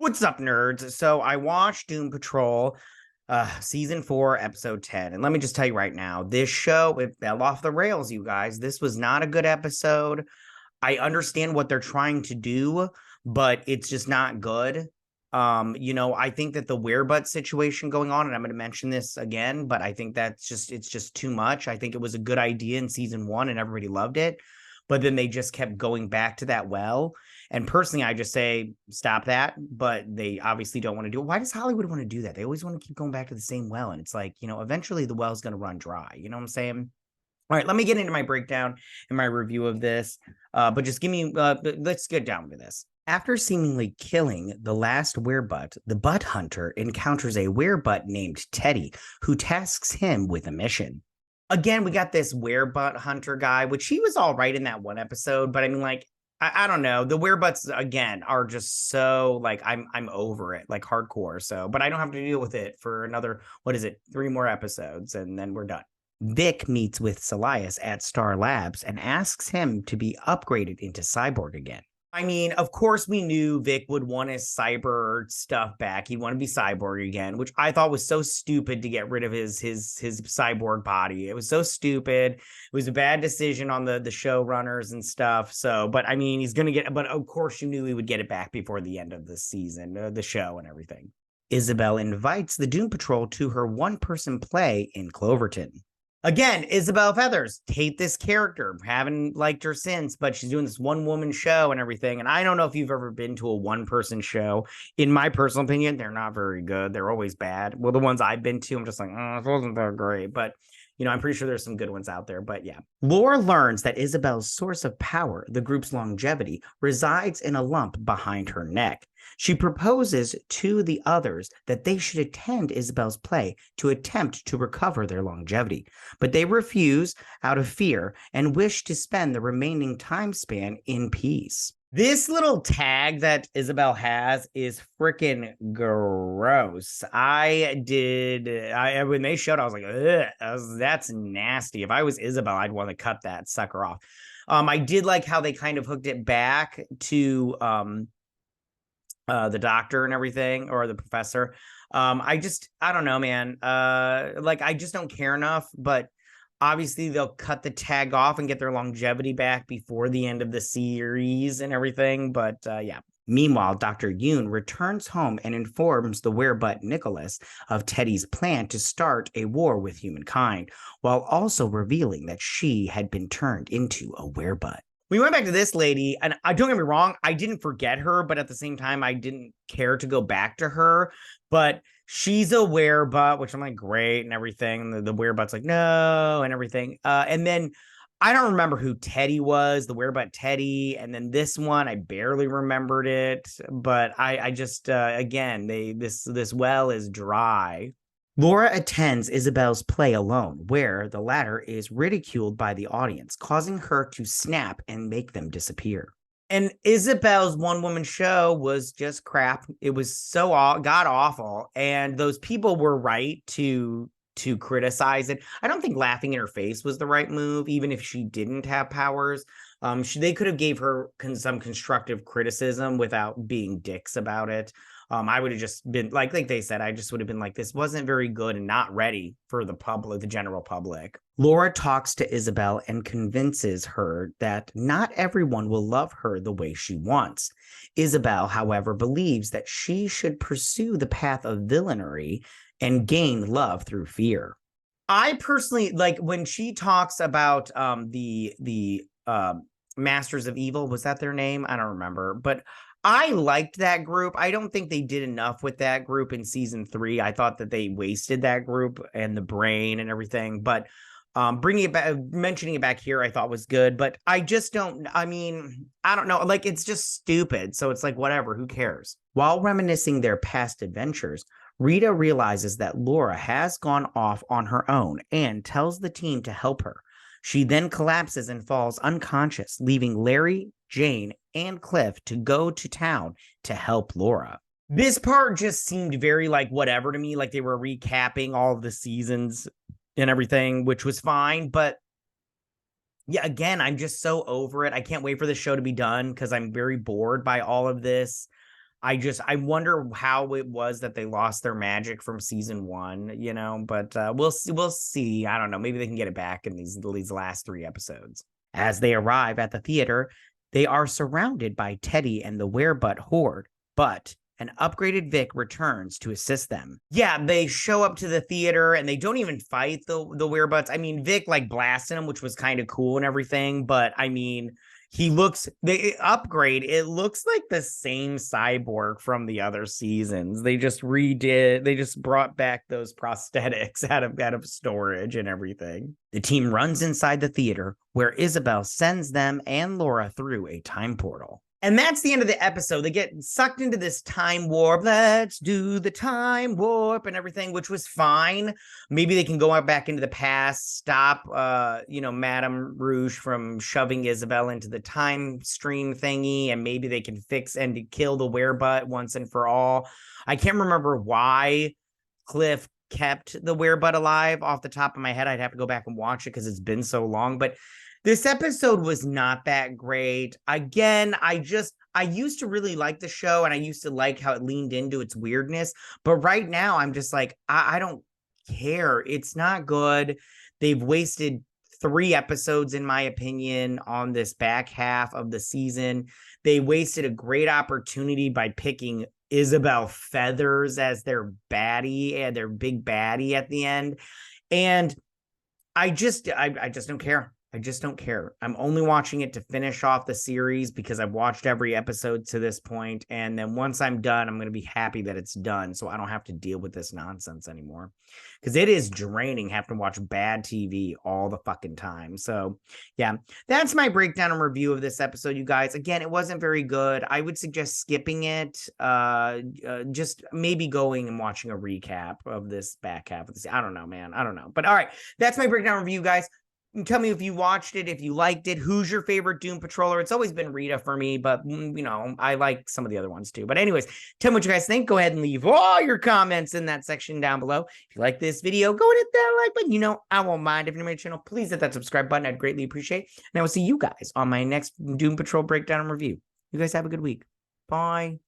What's up, nerds? So I watched Doom Patrol season 4, episode 10. And let me just tell you right now, this show, it fell off the rails, you guys. This was not a good episode. I understand what they're trying to do, but it's just not good. I think that the werebutt situation going on, and I'm going to mention this again, but I think it's just too much. I think it was a good idea in season 1 and everybody loved it, but then they just kept going back to that well. And personally, I just say stop that, but they obviously don't want to do it. Why does Hollywood want to do that? They always want to keep going back to the same well. And it's like, eventually the well's going to run dry. You know what I'm saying? All right, let me get into my breakdown and my review of this. But just let's get down to this. After seemingly killing the last werebutt, the butt hunter encounters a werebutt named Teddy, who tasks him with a mission. Again, we got this werebutt hunter guy, which he was all right in that one episode, but I mean, like, I don't know. The werebutts again are just so like I'm over it, like hardcore. So, but I don't have to deal with it for another, what is it, 3 more episodes, and then we're done. Vic meets with Celias at Star Labs and asks him to be upgraded into Cyborg again. I mean, of course, we knew Vic would want his cyber stuff back. He'd want to be Cyborg again, which I thought was so stupid to get rid of his cyborg body. It was so stupid. It was a bad decision on the showrunners and stuff. So, but I mean, he's going to get, but of course, you knew he would get it back before the end of the season, the show and everything. Isabel invites the Doom Patrol to her one-person play in Cloverton. Again, Isabel Feathers, hate this character, haven't liked her since, but she's doing this one-woman show and everything, and I don't know if you've ever been to a one-person show. In my personal opinion, they're not very good. They're always bad. Well, the ones I've been to, I'm just like, it wasn't that great, but I'm pretty sure there's some good ones out there, but yeah. Laura learns that Isabel's source of power, the group's longevity, resides in a lump behind her neck. She proposes to the others that they should attend Isabel's play to attempt to recover their longevity, but they refuse out of fear and wish to spend the remaining time span in peace. This little tag that Isabel has is freaking gross. When they showed, I was like, ugh, that's nasty. If I was Isabel, I'd want to cut that sucker off. I did like how they kind of hooked it back to the doctor and everything, or the professor. I don't know, man. I just don't care enough, but obviously they'll cut the tag off and get their longevity back before the end of the series and everything. But yeah. Meanwhile, Dr. Yoon returns home and informs the werebutt Nicholas of Teddy's plan to start a war with humankind, while also revealing that she had been turned into a werebutt. We went back to this lady, and don't get me wrong, I didn't forget her, but at the same time, I didn't care to go back to her. But she's a werebutt, which I'm like, great, and everything. The werebutt's like, no, and everything. And then I don't remember who Teddy was, the werebutt Teddy. And then this one, I barely remembered it. But I just, again, this well is dry. Laura attends Isabel's play alone, where the latter is ridiculed by the audience, causing her to snap and make them disappear. And Isabel's one-woman show was just crap. It was so god-awful, and those people were right to criticize it. I don't think laughing in her face was the right move, even if she didn't have powers. They could have gave her some constructive criticism without being dicks about it. I would have just been like they said, I just would have been like, this wasn't very good and not ready for the public, the general public. Laura talks to Isabel and convinces her that not everyone will love her the way she wants. Isabel, however, believes that she should pursue the path of villainy and gain love through fear. I personally like when she talks about the Masters of Evil. Was that their name? I don't remember, but I liked that group. I don't think they did enough with that group in season 3. I thought that they wasted that group and the brain and everything, but bringing it back, mentioning it back here, I thought was good, but I just don't, I mean, I don't know, like, it's just stupid. So it's like, whatever, who cares? While reminiscing their past adventures, Rita realizes that Laura has gone off on her own and tells the team to help her. She then collapses and falls unconscious, leaving Larry, Jane, and Cliff to go to town to help Laura. This part just seemed very like whatever to me, like they were recapping all of the seasons and everything, which was fine. But yeah, again, I'm just so over it. I can't wait for the show to be done because I'm very bored by all of this. I wonder how it was that they lost their magic from season 1, you know, but we'll see. I don't know. Maybe they can get it back in these last 3 episodes. As they arrive at the theater, they are surrounded by Teddy and the Werebutt horde, but an upgraded Vic returns to assist them. Yeah, they show up to the theater and they don't even fight the Werebutts. I mean, Vic like blasting them, which was kind of cool and everything, but I mean, they upgrade. It looks like the same Cyborg from the other seasons. They just brought back those prosthetics out of storage and everything. The team runs inside the theater where Isabel sends them and Laura through a time portal. And that's the end of the episode. They get sucked into this time warp. Let's do the time warp and everything, which was fine. Maybe they can go back into the past, stop, Madame Rouge from shoving Isabel into the time stream thingy, and maybe they can fix and kill the Werebutt once and for all. I can't remember why Cliff kept the Werebutt alive off the top of my head. I'd have to go back and watch it because it's been so long, but this episode was not that great. Again, I used to really like the show and I used to like how it leaned into its weirdness. But right now, I'm just like, I don't care. It's not good. They've wasted 3 episodes, in my opinion, on this back half of the season. They wasted a great opportunity by picking Isabel Feathers as their baddie and their big baddie at the end. And I just don't care. I just don't care. I'm only watching it to finish off the series because I've watched every episode to this point. And then once I'm done, I'm going to be happy that it's done. So I don't have to deal with this nonsense anymore because it is draining having to watch bad TV all the fucking time. So yeah, that's my breakdown and review of this episode, you guys. Again, it wasn't very good. I would suggest skipping it. Just maybe going and watching a recap of this back half of the season. I don't know, man. I don't know. But all right, that's my breakdown review, guys. Tell me if you watched it, if you liked it. Who's your favorite Doom Patroller? It's always been Rita for me, but, I like some of the other ones too. But anyways, tell me what you guys think. Go ahead and leave all your comments in that section down below. If you like this video, go and hit that like button. I won't mind. If you're new to my channel, please hit that subscribe button. I'd greatly appreciate it. And I will see you guys on my next Doom Patrol breakdown and review. You guys have a good week. Bye.